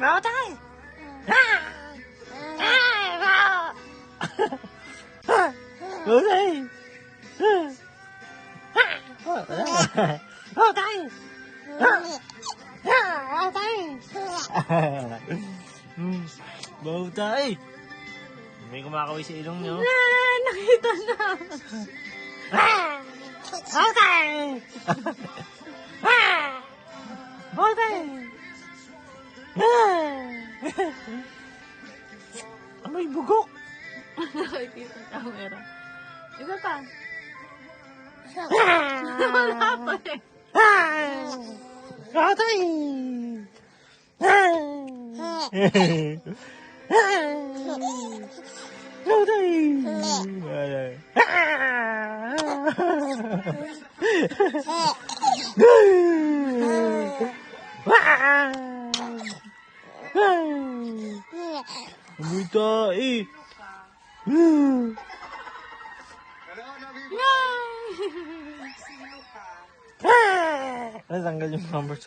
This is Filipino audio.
Mau tay. Mau tay. Mau tay. Mau tay. Mau tay. May kumakaway sa ilong nyo. Nakita na. Mau tay. Mau tay. May bugok. Nakikita sa camera. Isa pa. Wala pa eh. Atay! Umita eh. Natanggal yung numbers